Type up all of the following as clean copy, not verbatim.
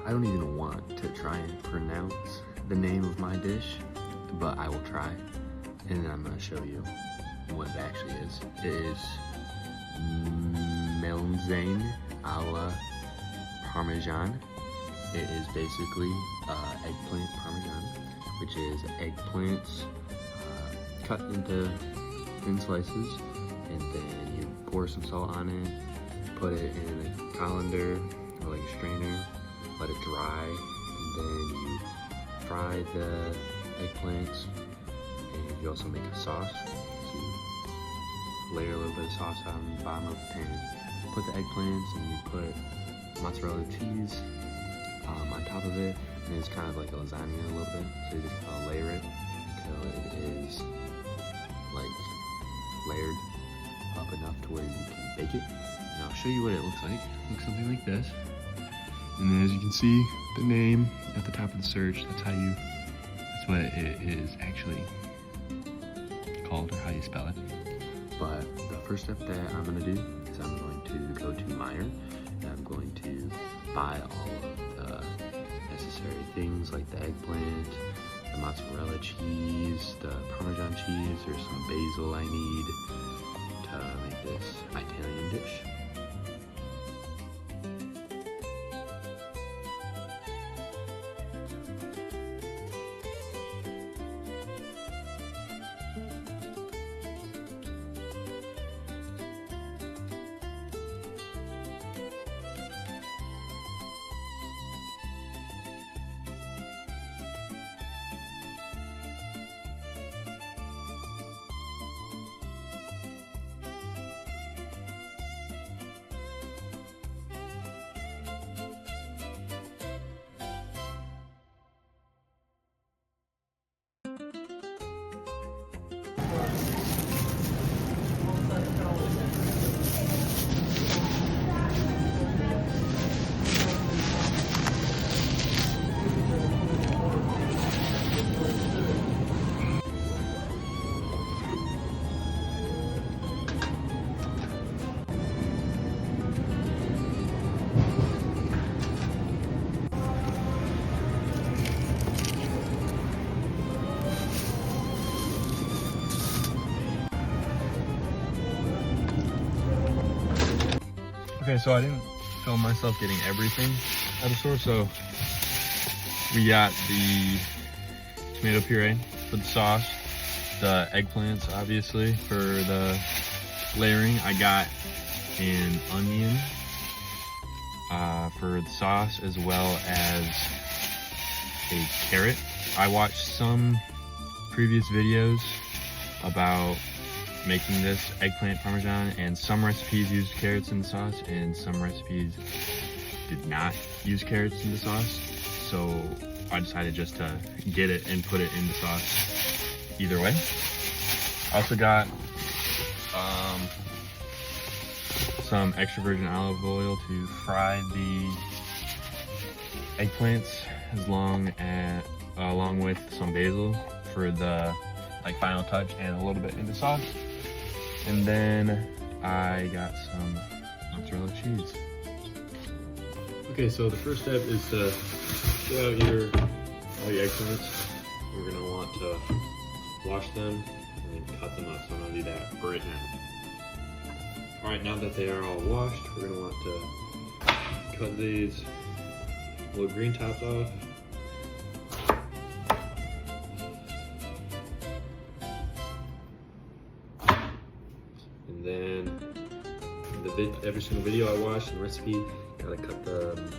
I don't even want to try and pronounce the name of my dish, but I will try, and then I'm gonna show you what it actually is. It is Melanzane alla paragiana. It is basically eggplant parmesan, which is eggplants cut into thin slices, and then you pour some salt on it, put it in a colander or like a strainer, let it dry, and then you fry the eggplants, and you also make a sauce. So you layer a little bit of sauce on the bottom of the pan, put the eggplants, and you put mozzarella cheese on top of it, and it's kind of like a lasagna a little bit, so you just layer it until it is like layered up enough to where you can bake it. And I'll show you what it looks like. It looks something like this. And then as you can see, the name at the top of the search, that's what it is actually called, or how you spell it. But the first step that I'm gonna do is I'm going to go to Meijer, and I'm going to buy all of the necessary things like the eggplant, the mozzarella cheese, the Parmesan cheese. There's some basil I need to make this Italian dish. Okay, so I didn't film myself getting everything at the store, so we got the tomato puree for the sauce, the eggplants obviously for the layering. I got an onion for the sauce, as well as a carrot. I watched some previous videos about making this eggplant parmesan, and some recipes used carrots in the sauce and some recipes did not use carrots in the sauce, so I decided just to get it and put it in the sauce either way. I also got some extra virgin olive oil to fry the eggplants, along with some basil for the final touch, and a little bit in the sauce. And then I got some mozzarella cheese. Okay, so the first step is to get out all your eggplants. We're gonna want to wash them and then cut them up, so I'm gonna do that right now. All right, now that they are all washed, we're gonna want to cut these little green tops off. And then every single video I watch in the recipe, gotta cut them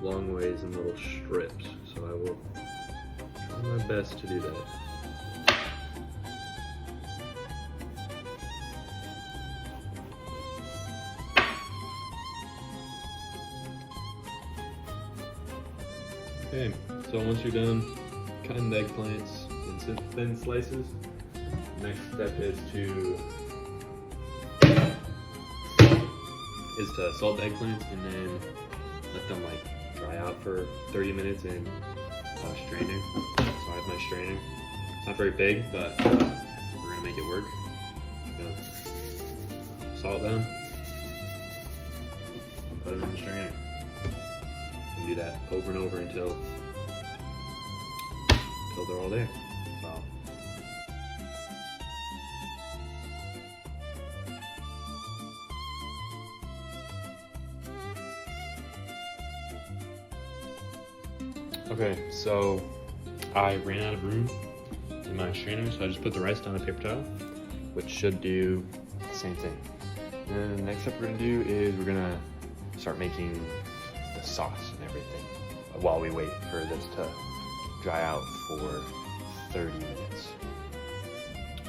long ways in little strips. So I will try my best to do that. Okay, so once you're done cutting the eggplants in thin slices, the next step is to salt the eggplants and then let them dry out for 30 minutes in a strainer. So I have my strainer. It's not very big, but we're gonna make it work. I'm gonna salt them, put them in the strainer, and do that over and over until they're all there. So. Okay, so I ran out of room in my strainer, so I just put the rice on a paper towel, which should do the same thing. And then the next step we're gonna do is we're gonna start making the sauce and everything while we wait for this to dry out for 30 minutes.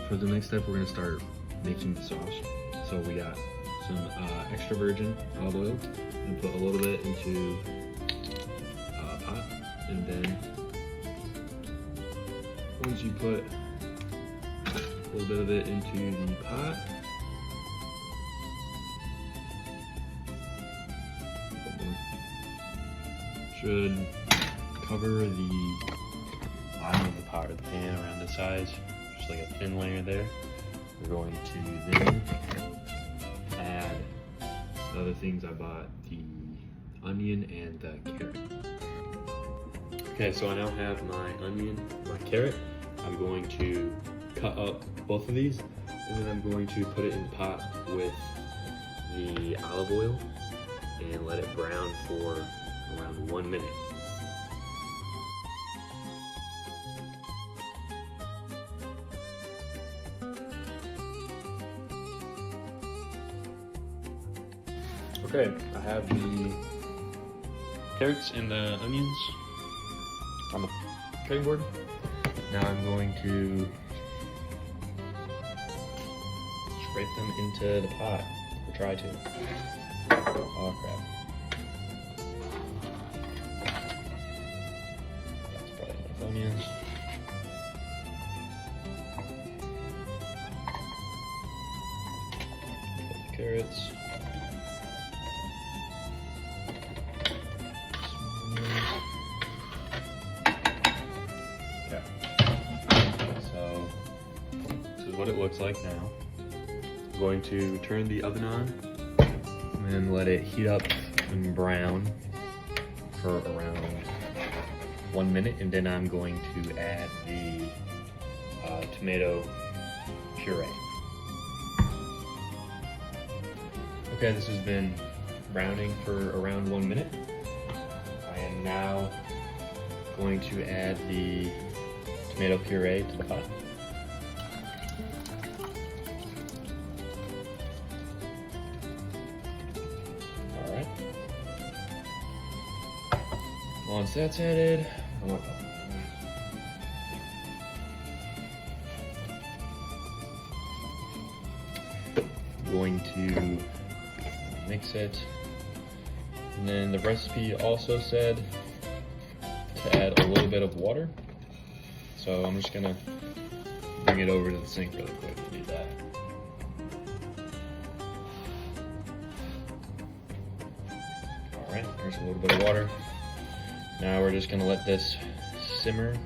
For the next step, we're gonna start making the sauce. So we got some extra virgin olive oil, and put a little bit into a pot, and then once you put a little bit of it into the pot, should cover the bottom of the pot or the pan around the sides, just like a thin layer there. We're going to then add the other things. I bought the onion and the carrot. Okay, so I now have my onion, my carrot. I'm going to cut up both of these, and then I'm going to put it in the pot with the olive oil and let it brown for around 1 minute. Okay, I have the carrots and the onions on the cutting board. Now I'm going to scrape them into the pot, or try to. Oh crap. That's probably enough onions. Put the carrots. Okay. So this is what it looks like now. I'm going to turn the oven on and let it heat up and brown for around 1 minute, and then I'm going to add the tomato puree. Okay, this has been browning for around 1 minute. I am now going to add the tomato puree to the pot. Alright. Once that's added, I'm going to mix it. And then the recipe also said to add a little bit of water. So I'm just gonna bring it over to the sink really quick to do that. Alright, there's a little bit of water. Now we're just gonna let this simmer,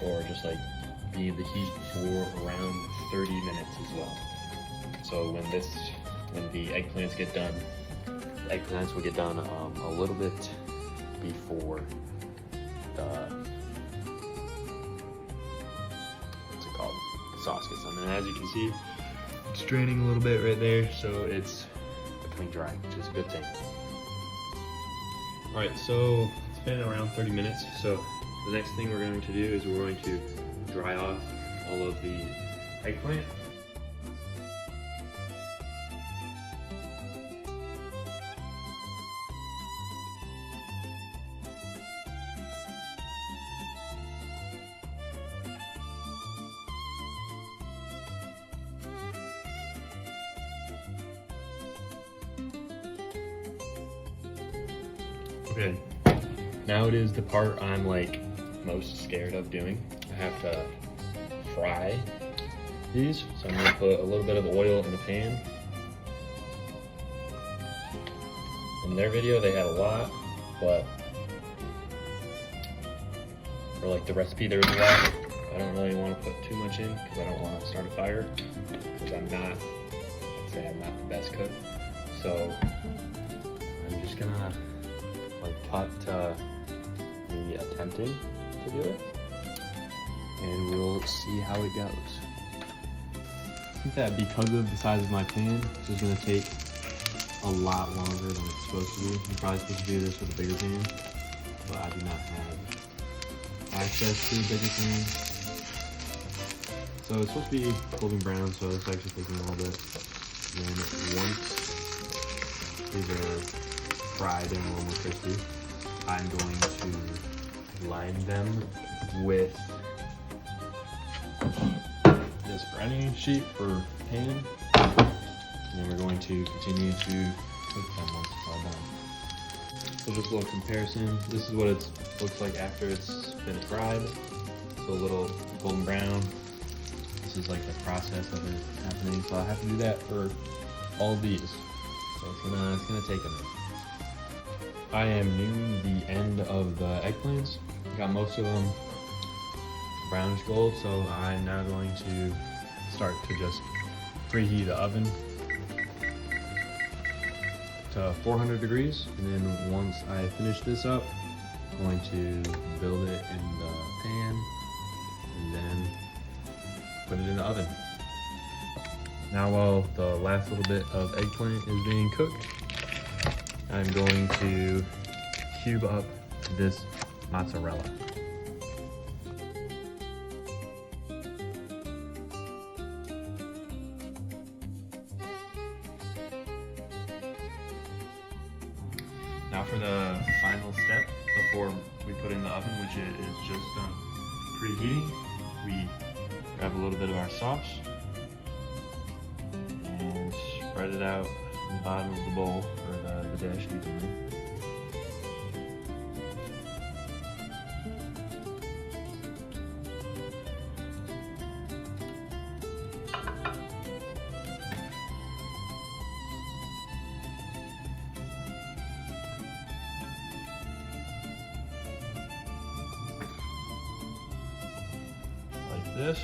or just like be in the heat for around 30 minutes as well. So when the eggplants get done, the eggplants will get done a little bit before the, what's it called, the sauce gets done. And as you can see, it's draining a little bit right there, so it's becoming dry, which is a good thing. All right, so it's been around 30 minutes. So the next thing we're going to do is we're going to dry off all of the eggplant. Okay, now it is the part I'm like most scared of doing. I have to fry these, so I'm gonna put a little bit of oil in the pan. In their video they had a lot, but for like the recipe there was a lot. I don't really want to put too much in because I don't want to start a fire, because I'm not the best cook. So I'm just gonna like cut me attempting to do it, and we'll see how it goes. I think that because of the size of my pan, this is going to take a lot longer than it's supposed to be. You're probably supposed to do this with a bigger pan, but I do not have access to a bigger pan. So it's supposed to be golden brown, so it's actually taking a little bit. And then once these are fried and a little more crispy, I'm going to line them with this brownie sheet for pan. And then we're going to continue to cook them once it's all done. So just a little comparison. This is what it looks like after it's been fried. So a little golden brown. This is like the process of it happening. So I have to do that for all of these. So it's gonna take a minute. I am nearing the end of the eggplants. Got most of them brownish gold, so I'm now going to start to just preheat the oven to 400 degrees, and then once I finish this up, I'm going to build it in the pan and then put it in the oven. Now while the last little bit of eggplant is being cooked, I'm going to cube up this mozzarella. Now for the final step before we put in the oven, which is just preheating, we grab a little bit of our sauce and spread it out in the bottom of the bowl, or the dish evenly. This,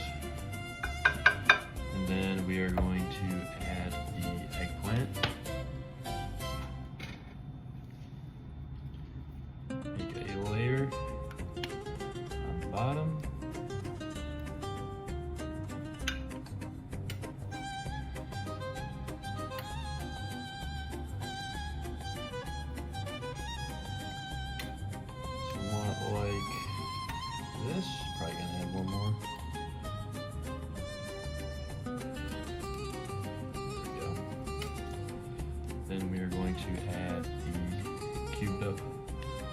and then we are going to add the eggplant. Make a layer on the bottom. Somewhat like this. Probably gonna add one more. Then we are going to add the cubed up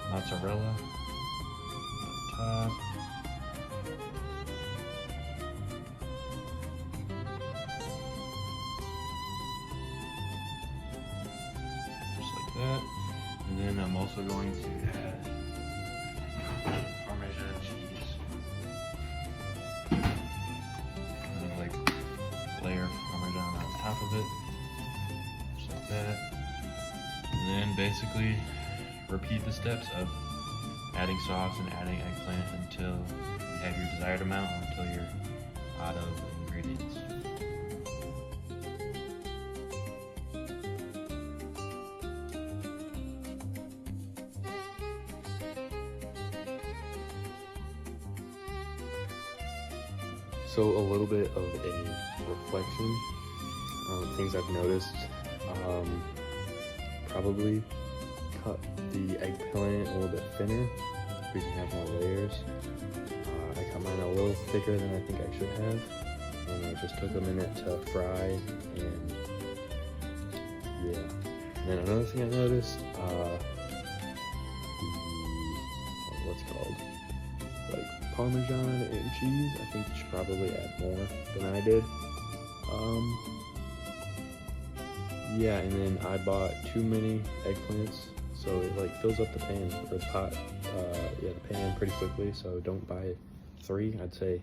mozzarella on top. Just like that. And then I'm also going to add Parmesan cheese. And like layer of Parmesan on top of it. Just like that. And then basically repeat the steps of adding sauce and adding eggplant until you have your desired amount, or until you're out of ingredients. So a little bit of a reflection on things I've noticed. Probably cut the eggplant a little bit thinner so we can have more layers. I cut mine a little thicker than I think I should have, and it just took a minute to fry, and yeah. And then another thing I noticed, what's it called? Like Parmesan and cheese. I think you should probably add more than I did. Yeah, and then I bought too many eggplants, so it like fills up the pan or the pot, the pan pretty quickly. So don't buy 3. I'd say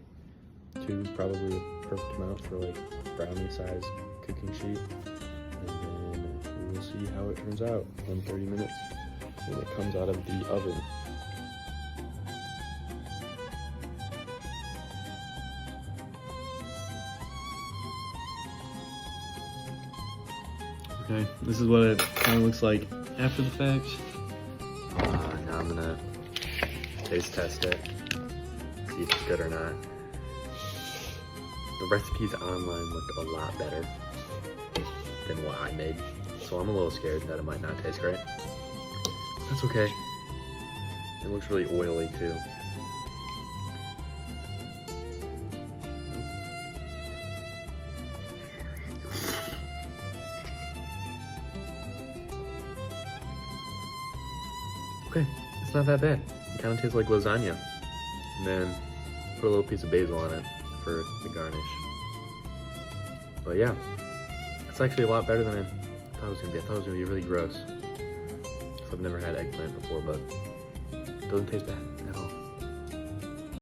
2, probably the perfect amount for like brownie size cooking sheet. And then we'll see how it turns out in 30 minutes when it comes out of the oven. Okay, this is what it kind of looks like after the fact. I'm gonna taste test it, see if it's good or not. The recipes online looked a lot better than what I made, so I'm a little scared that it might not taste great. That's okay. It looks really oily too. Okay, it's not that bad. It kind of tastes like lasagna. And then put a little piece of basil on it for the garnish. But yeah, it's actually a lot better than I thought it was gonna be. I thought it was gonna be really gross. I've never had eggplant before, but it doesn't taste bad.